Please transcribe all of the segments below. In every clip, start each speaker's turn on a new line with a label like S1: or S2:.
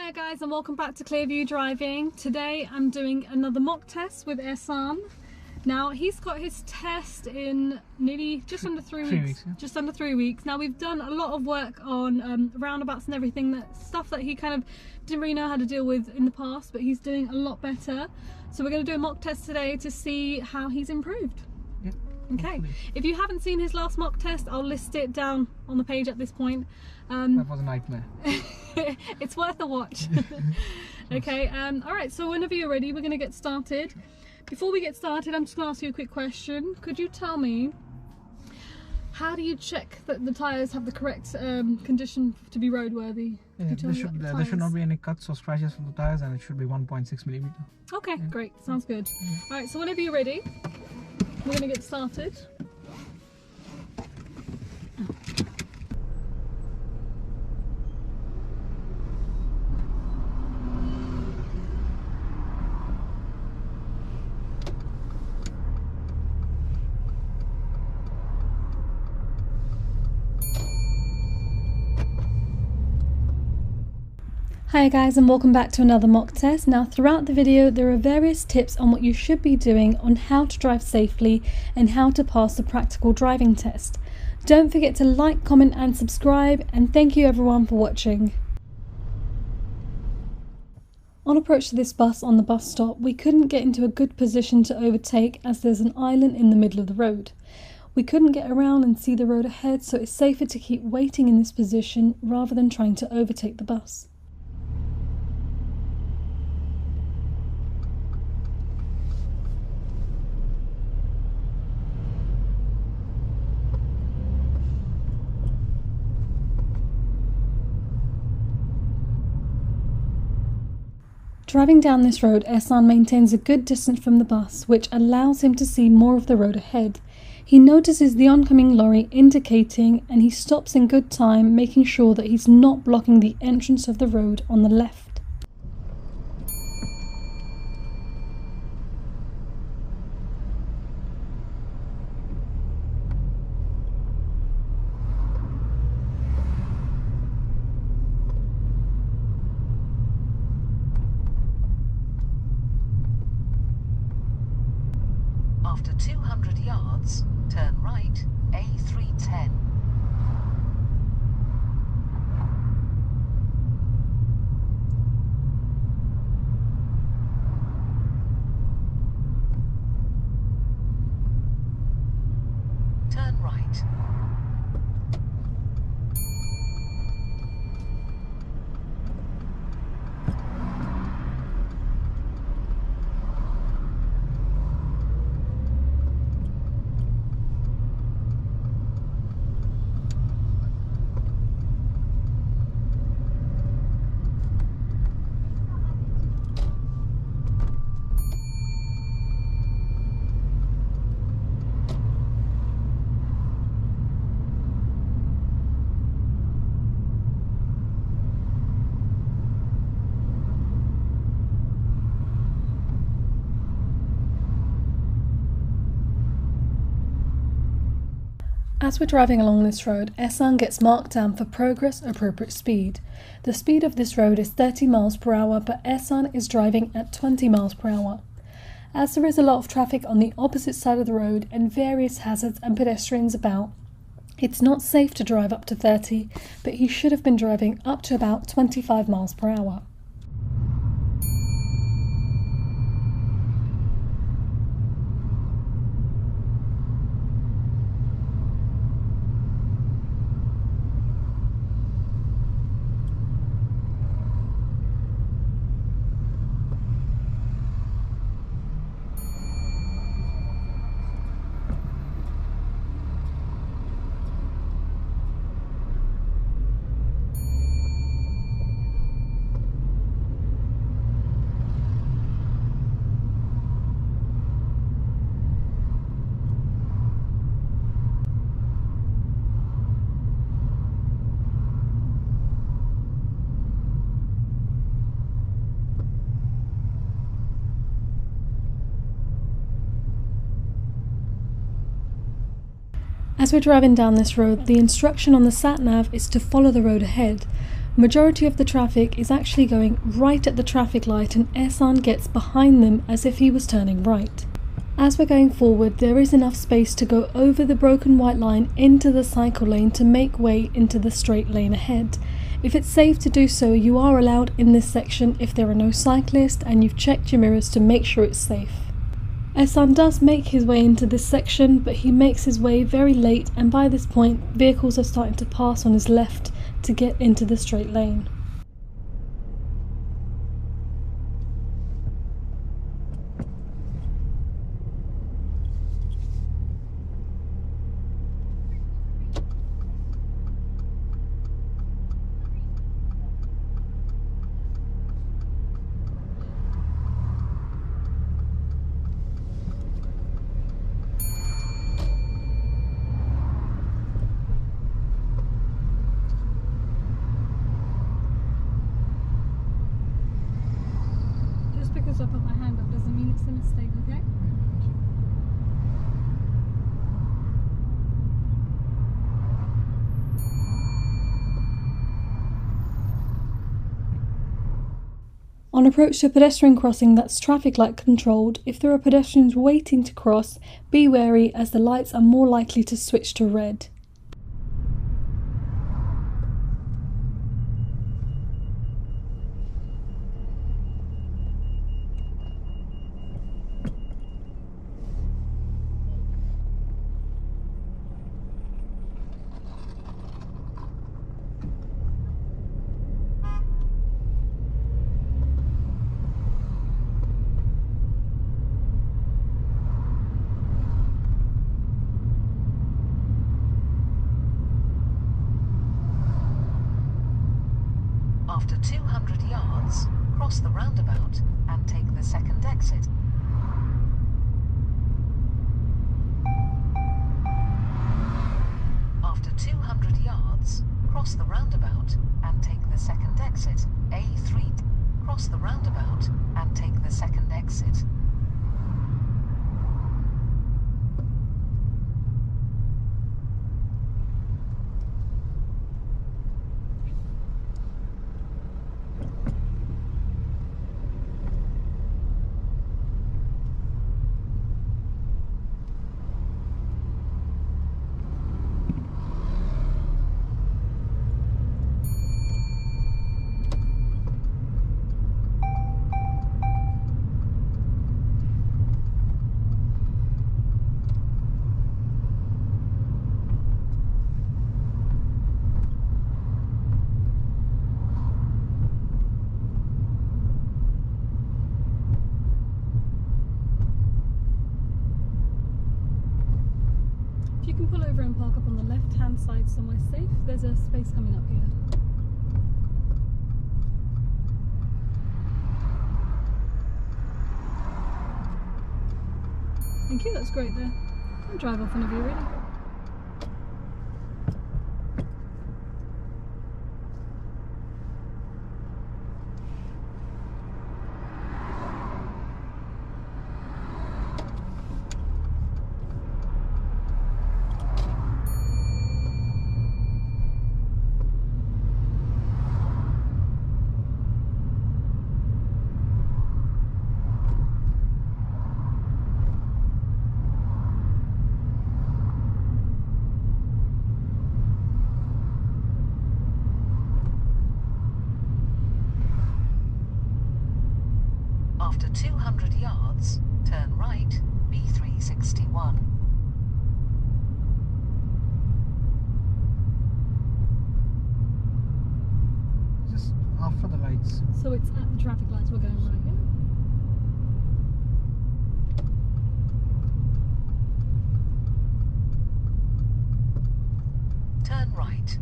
S1: Hi guys, and welcome back to Clearview Driving. Today I'm doing another mock test with Ehsan. Now he's got his test in nearly just under three weeks.
S2: Yeah.
S1: Just under 3 weeks. Now we've done a lot of work on roundabouts and everything, stuff that he kind of didn't really know how to deal with in the past, but he's doing a lot better. So we're going to do a mock test today to see how he's improved.
S2: Yeah,
S1: okay,
S2: hopefully.
S1: If you haven't seen his last mock test, I'll list it down on the page at this point.
S2: That was a nightmare.
S1: It's worth a watch. Okay, alright, so whenever you're ready, we're going to get started. Before we get started, I'm just going to ask you a quick question. Could you tell me, how do you check that the tyres have the correct condition to be roadworthy?
S2: Yeah, there should not be any cuts or scratches on the tyres, and it should be 1.6mm.
S1: Okay,
S2: Yeah.
S1: great, sounds good.
S2: Yeah.
S1: Alright, so whenever you're ready, we're going to get started. Hi guys, and welcome back to another mock test. Now throughout the video there are various tips on what you should be doing on how to drive safely and how to pass the practical driving test. Don't forget to like, comment and subscribe, and thank you everyone for watching. On approach to this bus on the bus stop, we couldn't get into a good position to overtake as there's an island in the middle of the road. We couldn't get around and see the road ahead, so it's safer to keep waiting in this position rather than trying to overtake the bus. Driving down this road, Ehsan maintains a good distance from the bus, which allows him to see more of the road ahead. He notices the oncoming lorry indicating, and he stops in good time, making sure that he's not blocking the entrance of the road on the left.
S3: After 200 yards, turn right, A310. Turn right.
S1: As we're driving along this road, Ehsan gets marked down for progress appropriate speed. The speed of this road is 30 miles per hour, but Ehsan is driving at 20 miles per hour. As there is a lot of traffic on the opposite side of the road and various hazards and pedestrians about, it's not safe to drive up to 30, but he should have been driving up to about 25 miles per hour. As we're driving down this road, the instruction on the sat-nav is to follow the road ahead, Majority of the traffic is actually going right at the traffic light, and Ehsan gets behind them as if he was turning right. As we're going forward, there is enough space to go over the broken white line into the cycle lane to make way into the straight lane ahead. If it's safe to do so, you are allowed in this section if there are no cyclists and you've checked your mirrors to make sure it's safe. Ehsan does make his way into this section, but he makes his way very late, and by this point vehicles are starting to pass on his left to get into the straight lane. Because I put my hand up doesn't mean it's a mistake, okay? On approach to a pedestrian crossing that's traffic light controlled, if there are pedestrians waiting to cross, be wary as the lights are more likely to switch to red.
S3: After 200 yards, cross the roundabout and take the second exit. After 200 yards, cross the roundabout and take the second exit. A3. Cross the roundabout and take the second exit.
S1: If you can pull over and park up on the left hand side somewhere safe, there's a space coming up here. Thank you, that's great there. I'll drive off whenever you're ready. After 200 yards, turn right, B361.
S2: Just after the lights.
S1: So it's at the traffic lights we're going right here.
S3: Turn right.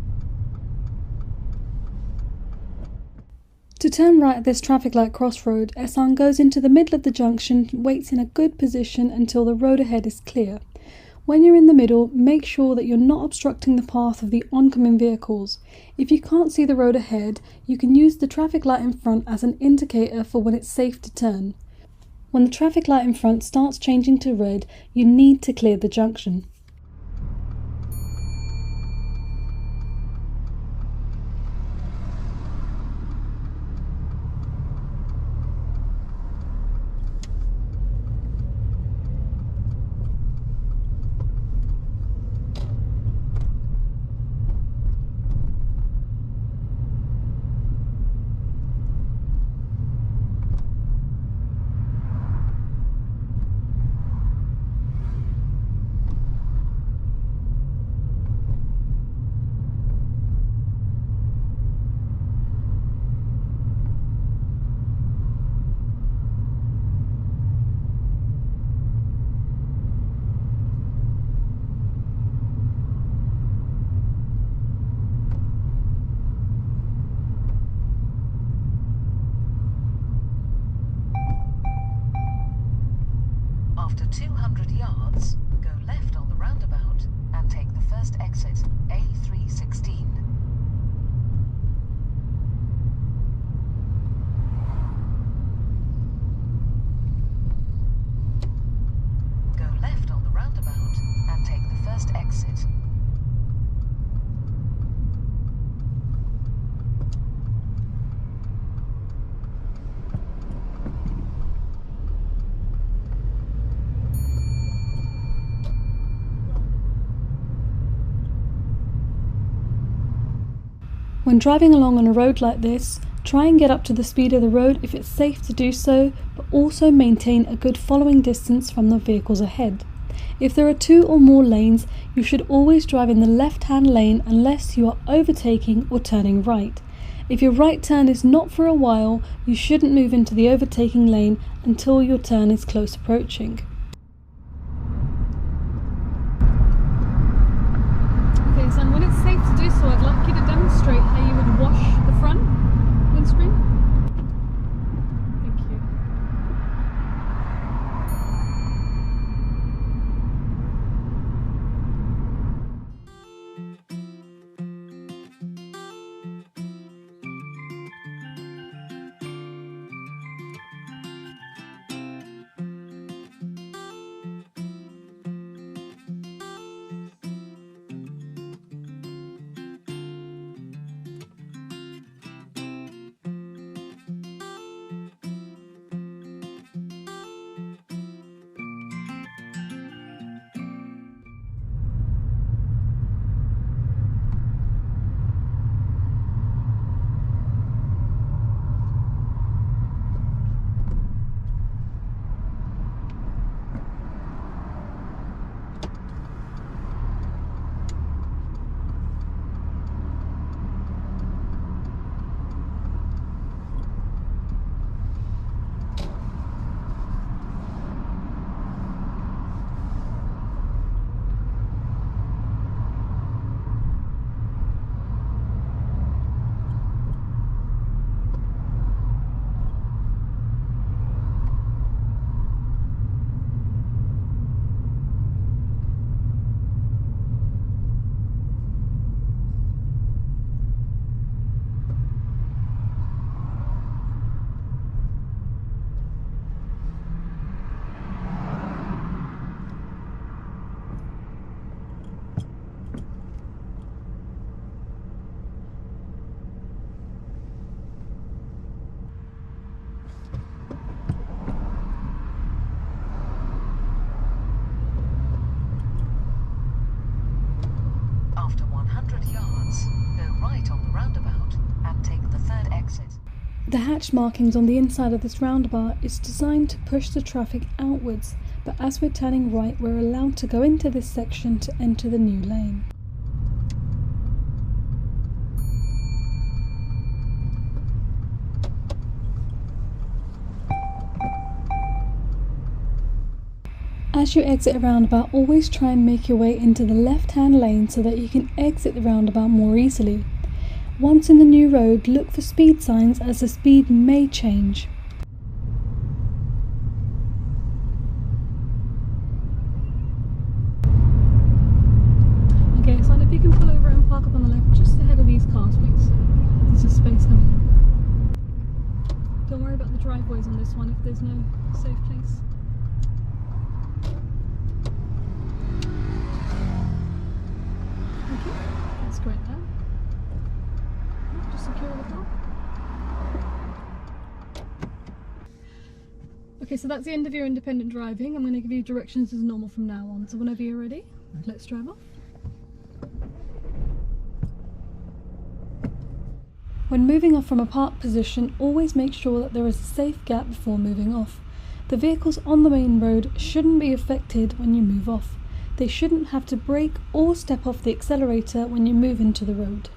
S1: To turn right at this traffic light crossroad, Ehsan goes into the middle of the junction, waits in a good position until the road ahead is clear. When you're in the middle, make sure that you're not obstructing the path of the oncoming vehicles. If you can't see the road ahead, you can use the traffic light in front as an indicator for when it's safe to turn. When the traffic light in front starts changing to red, you need to clear the junction.
S3: After 200 yards, go left on the roundabout and take the first exit, A316. Go left on the roundabout and take the first exit.
S1: When driving along on a road like this, try and get up to the speed of the road if it's safe to do so, but also maintain a good following distance from the vehicles ahead. If there are 2 or more lanes, you should always drive in the left-hand lane unless you are overtaking or turning right. If your right turn is not for a while, you shouldn't move into the overtaking lane until your turn is close approaching. Okay, so when it's safe to do so, I'd like you to demonstrate how you would wash the front windscreen. Thank you.
S3: After 100 yards, go right on the roundabout and take the third exit.
S1: The hatch markings on the inside of this roundabout is designed to push the traffic outwards, but as we're turning right, we're allowed to go into this section to enter the new lane. As you exit a roundabout, always try and make your way into the left-hand lane so that you can exit the roundabout more easily. Once in the new road, look for speed signs as the speed may change. Okay, so if you can pull over and park up on the left just ahead of these cars, please. There's a space coming in. Don't worry about the driveways on this one if there's no safe place. That's great there. Just secure the car. Okay, so that's the end of your independent driving. I'm going to give you directions as normal from now on. So whenever you're ready, let's drive off. When moving off from a park position, always make sure that there is a safe gap before moving off. The vehicles on the main road shouldn't be affected when you move off. They shouldn't have to brake or step off the accelerator when you move into the road.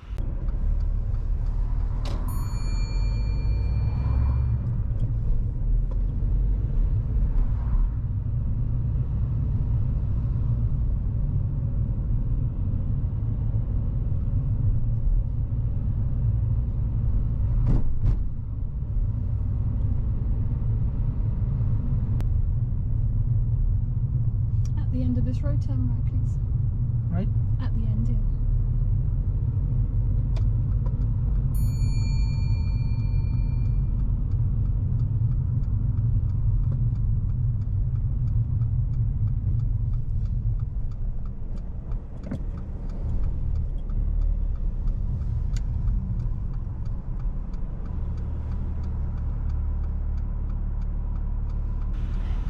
S1: this road, turn right, please.
S2: Right?
S1: At the end, yeah.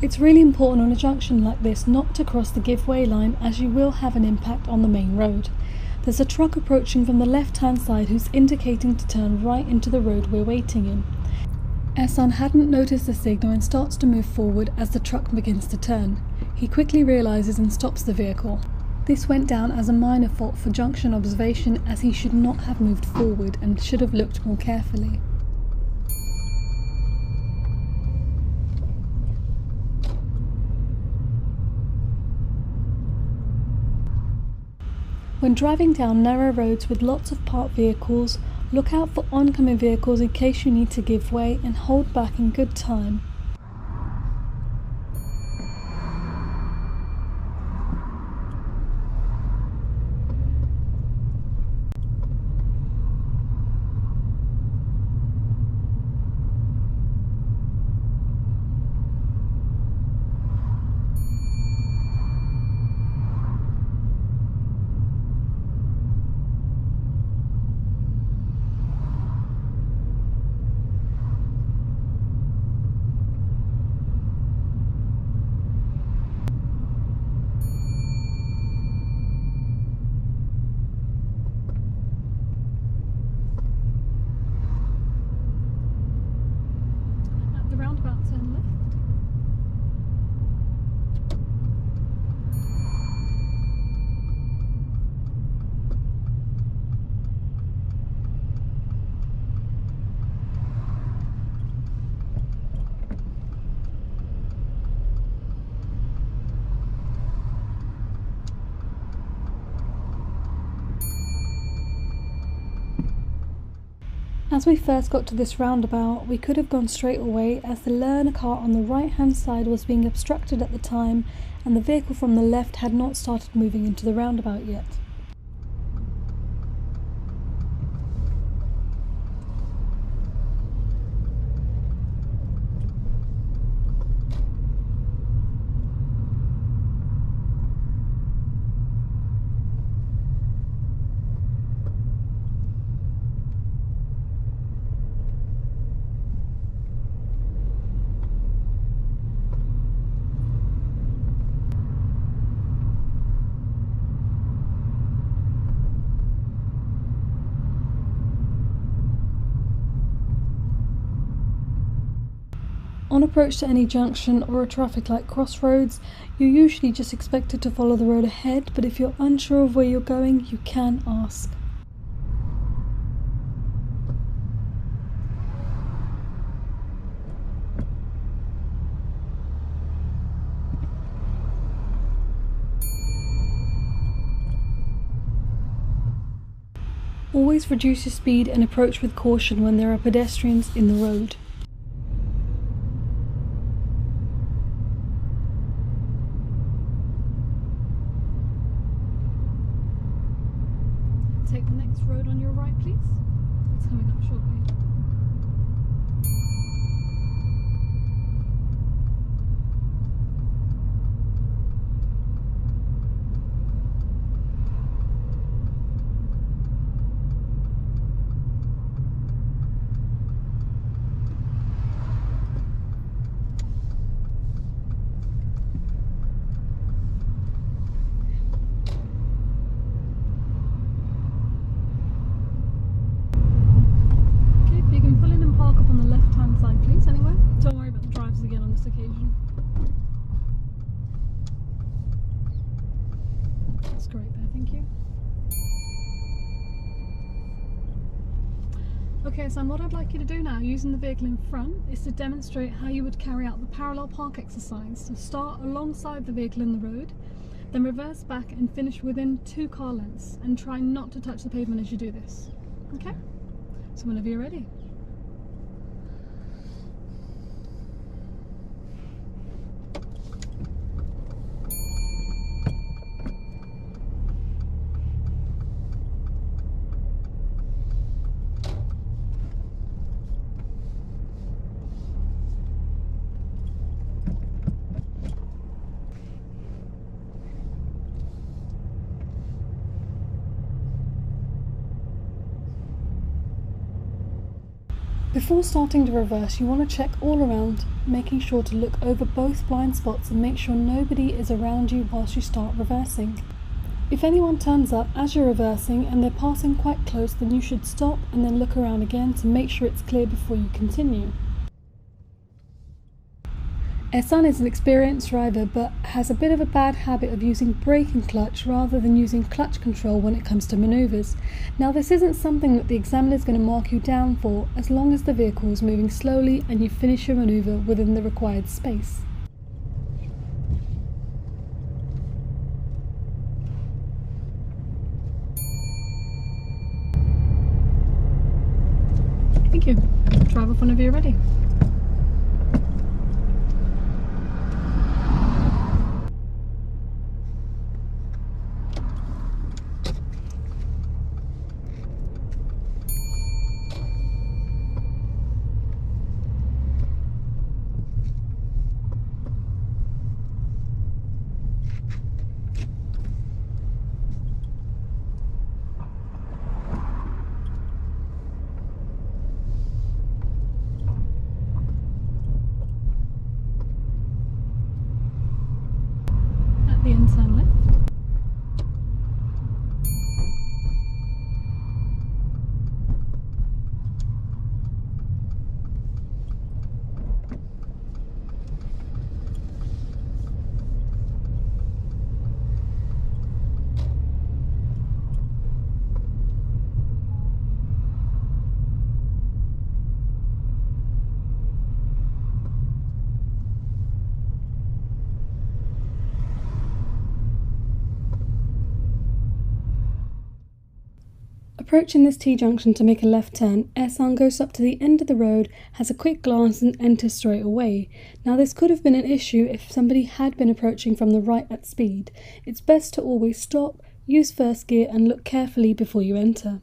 S1: It's really important on a junction like this not to cross the give way line, as you will have an impact on the main road. There's a truck approaching from the left hand side who's indicating to turn right into the road we're waiting in. Ehsan hadn't noticed the signal and starts to move forward as the truck begins to turn. He quickly realises and stops the vehicle. This went down as a minor fault for junction observation, as he should not have moved forward and should have looked more carefully. When driving down narrow roads with lots of parked vehicles, look out for oncoming vehicles in case you need to give way, and hold back in good time. As we first got to this roundabout, we could have gone straight away, as the learner car on the right hand side was being obstructed at the time and the vehicle from the left had not started moving into the roundabout yet. On approach to any junction or a traffic light crossroads, you're usually just expected to follow the road ahead, but if you're unsure of where you're going, you can ask. Always reduce your speed and approach with caution when there are pedestrians in the road. Take the next road on your right, please. It's coming up shortly. Occasion. That's great there, thank you. Okay, so what I'd like you to do now, using the vehicle in front, is to demonstrate how you would carry out the parallel park exercise. So start alongside the vehicle in the road, then reverse back and finish within 2 car lengths, and try not to touch the pavement as you do this. Okay? So whenever you're ready. Before starting to reverse, you want to check all around, making sure to look over both blind spots and make sure nobody is around you whilst you start reversing. If anyone turns up as you're reversing and they're passing quite close, then you should stop and then look around again to make sure it's clear before you continue. Ehsan is an experienced driver but has a bit of a bad habit of using brake and clutch rather than using clutch control when it comes to manoeuvres. Now this isn't something that the examiner is going to mark you down for as long as the vehicle is moving slowly and you finish your manoeuvre within the required space. Thank you. Driver whenever you're ready. The inside left. Approaching this T-junction to make a left turn, Ehsan goes up to the end of the road, has a quick glance and enters straight away. Now this could have been an issue if somebody had been approaching from the right at speed. It's best to always stop, use first gear and look carefully before you enter.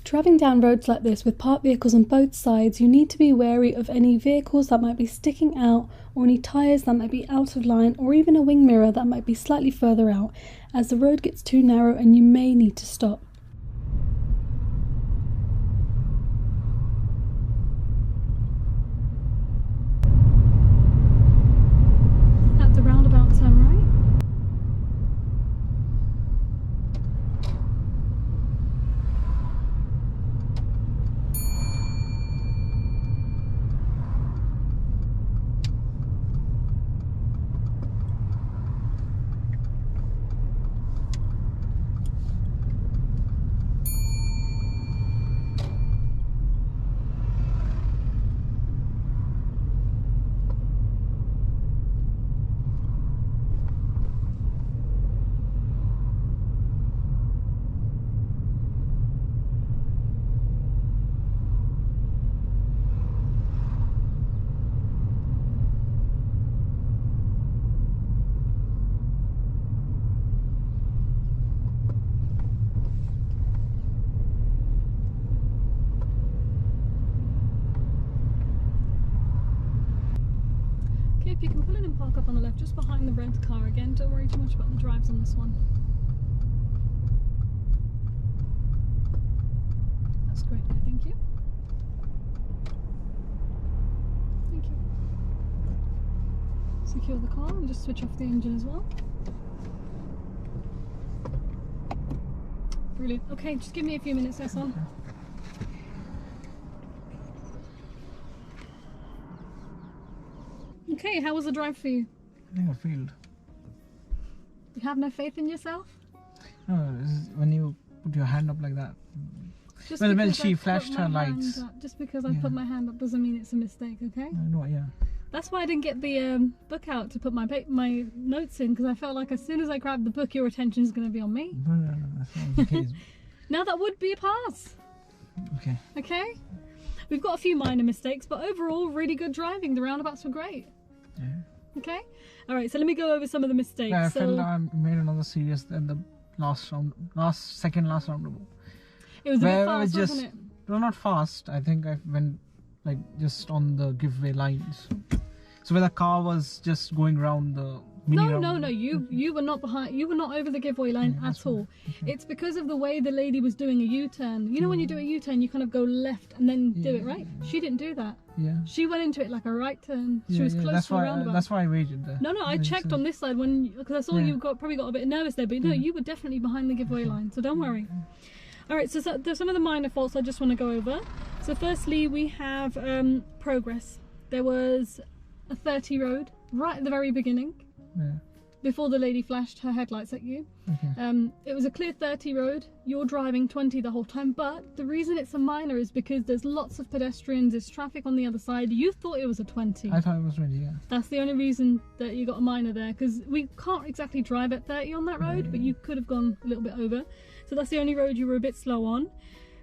S1: Driving down roads like this with parked vehicles on both sides, you need to be wary of any vehicles that might be sticking out or any tyres that might be out of line or even a wing mirror that might be slightly further out, as the road gets too narrow and you may need to stop. At the roundabout, turn right. If you can pull in and park up on the left just behind the red car again, don't worry too much about the drives on this one. That's great, thank you. Thank you. Secure the car and just switch off the engine as well. Brilliant. Okay, just give me a few minutes, Ehsan. Okay, how was the drive for you?
S2: I think I failed.
S1: You have no faith in yourself?
S2: No, this is when you put your hand up like that.
S1: Just
S2: Well,
S1: because
S2: she
S1: I
S2: flashed
S1: put
S2: her
S1: my hand
S2: lights.
S1: up- Just because I
S2: Yeah.
S1: put my hand up doesn't mean it's a mistake, okay?
S2: I know, yeah.
S1: That's why I didn't get the book out to put my notes in, because I felt like as soon as I grabbed the book, your attention is going to be on me.
S2: No, that's not the case.
S1: Now that would be a pass,
S2: Okay.
S1: okay? We've got a few minor mistakes, but overall, really good driving. The roundabouts were great.
S2: Yeah.
S1: Okay? Alright, so let me go over some of the mistakes.
S2: Yeah, I
S1: so,
S2: felt I made another serious than the last second last roundabout.
S1: it was a
S2: Where
S1: bit
S2: I was
S1: fast, wasn't it?
S2: No, not fast. I think I went like just on the giveaway lines. So where the car was just going around the
S1: No. You were not behind. You were not over the giveaway line at all.
S2: Okay.
S1: It's because of the way the lady was doing a U-turn. You know when you do a U-turn, you kind of go left and then do it right. She didn't do that.
S2: Yeah.
S1: She went into it like a right turn. She was close
S2: that's
S1: to the
S2: why,
S1: roundabout.
S2: that's why I waited there.
S1: No, I checked on this side because I saw you probably got a bit nervous there, but no, you were definitely behind the giveaway line, so don't worry. All right, so there's some of the minor faults I just want to go over. So firstly, we have progress. There was a 30 road right at the very beginning.
S2: Yeah.
S1: Before the lady flashed her headlights at you.
S2: Okay.
S1: It was a clear 30 road. You're driving 20 the whole time, but the reason it's a minor is because there's lots of pedestrians, there's traffic on the other side. You thought it was a 20.
S2: I thought it was 20, yeah.
S1: That's the only reason that you got a minor there, because we can't exactly drive at 30 on that road, but you could have gone a little bit over. So that's the only road you were a bit slow on.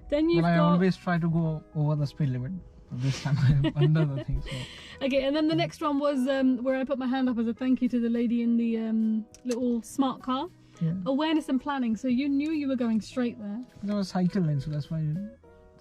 S1: Then you've
S2: I
S1: got...
S2: always try to go over the speed limit. This time I'm under the thing. So.
S1: Okay, and then the next one was where I put my hand up as a thank you to the lady in the little smart car.
S2: Yeah.
S1: Awareness and planning, so you knew you were going straight there.
S2: There was cycle lane, so that's why.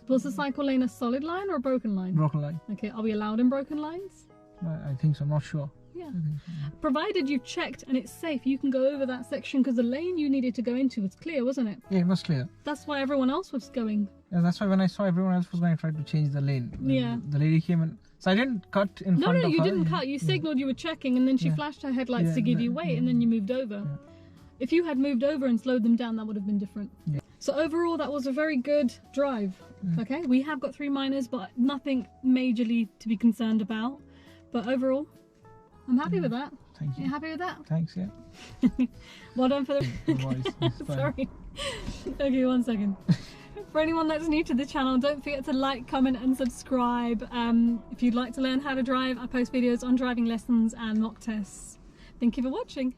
S1: Was the cycle lane a solid line or a broken line?
S2: Broken line.
S1: Okay, are we allowed in broken lines?
S2: I think so, I'm not sure.
S1: Yeah.
S2: I think so, yeah.
S1: Provided you've checked and it's safe, you can go over that section because the lane you needed to go into was clear, wasn't it?
S2: Yeah, it was clear.
S1: That's why everyone else was going.
S2: Yeah, that's why when I saw everyone else was going to try to change the lane.
S1: Yeah.
S2: The lady came in. So I didn't cut in front of her.
S1: No, you didn't cut. You signalled you were checking and then she flashed her headlights to give you weight and then you moved over.
S2: Yeah.
S1: If you had moved over and slowed them down, that would have been different.
S2: Yeah.
S1: So overall, that was a very good drive. Okay, we have got 3 minors, but nothing majorly to be concerned about. But overall, I'm happy with that.
S2: Thank you.
S1: You happy with that?
S2: Thanks, yeah.
S1: Well done for the
S2: Voice. It's fine.
S1: Sorry. Okay, 1 second. For anyone that's new to the channel, don't forget to like, comment and subscribe. If you'd like to learn how to drive, I post videos on driving lessons and mock tests. Thank you for watching.